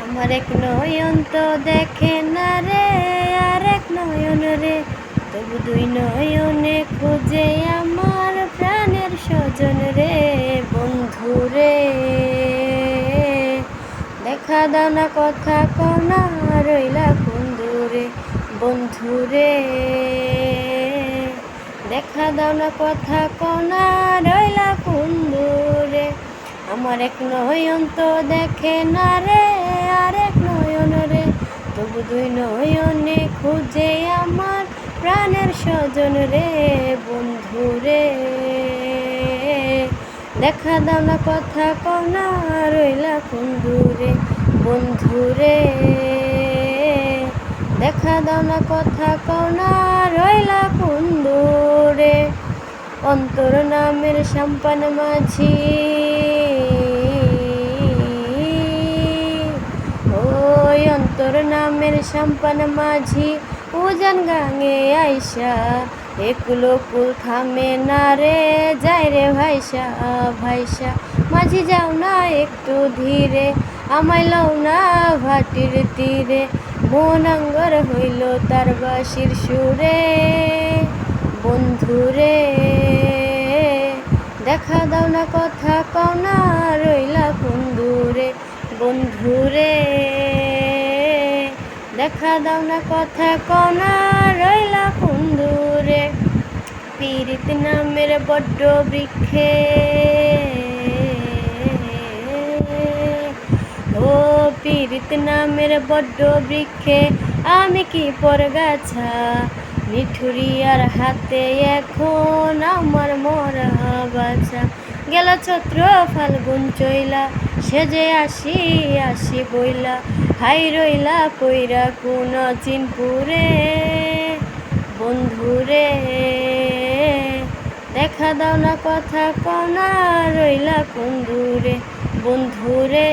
আমার এক নয়ন তো দেখে না রে, আর এক নয়ন রে, তবু দুই নয়নে খুঁজে আমার প্রাণের স্বজন রে। বন্ধু রে, দেখা দাও না, কথা কও না, রইলা কোন দূরে। বন্ধু রে, দেখা দাও না, কথা কও না, রইলা কোন দূরে। আমার এক নয়ন তো দেখে না রে, আর এক নয়ন রে, তবু দুই নয়নে খুঁজে আমার প্রাণের স্বজন রে। বন্ধু রে, দেখা দাও না, কথা কও না, রইলা কোন দূরে। বন্ধু রে, দেখা দাও না, কথা কও না, রইলা কোন দূরে। অন্তর নামের সাম্পান মাঝি, ওই অন্তর নামের সাম্পান মাঝি, উজান গাঙে আইসা একুলো কুল থামে না রে, যাই রে ভাইসা ভাইসা। মাঝি যাও না একটু ধীরে, আমায় লও না ভাটির তীরে, মন আঙ্গর হইল তার বাঁশির সুরে। বন্ধু রে, দেখা দাও না, কথা কও না, রইলা কোন দূরে। বন্ধু রে, দেখা দাও না, কথা কও না, রইলা কোন দূরে। পীড়িত নামের বড্ড বৃক্ষে, ও পীড়িত নামের বড্ড বৃক্ষে আমি কি পরগাছা, মিঠুরিয়ার হাতে এখন আমার মরা বাছা। গেল চৈত্র ফাল্গুন চইলা, সেজে আসি আসি বইলা, হাই রইলা পইরা কোন চিনপুরে। বন্ধু রে, দেখা দাও না, কথা কও না, রইলা কোন দূরে। বন্ধু রে,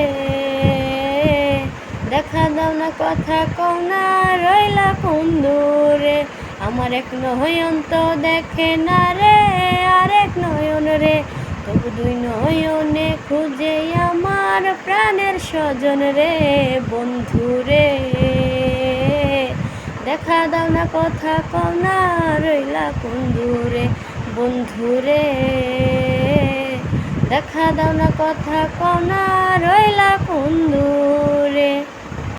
দেখা দাও না, কথা কও না, রইলা কোন দূরে। আমার এক নয়ন তো দেখে না রে, আর এক নয়ন রে, তবু দুই নয়নে খুঁজে আমার প্রাণের স্বজন রে। বন্ধু রে, দেখা দাও না, কথা কও না, রইলা কোন দূরে। বন্ধু রে, দেখা দাও না, কথা কও না, রইলা কোন দূরে।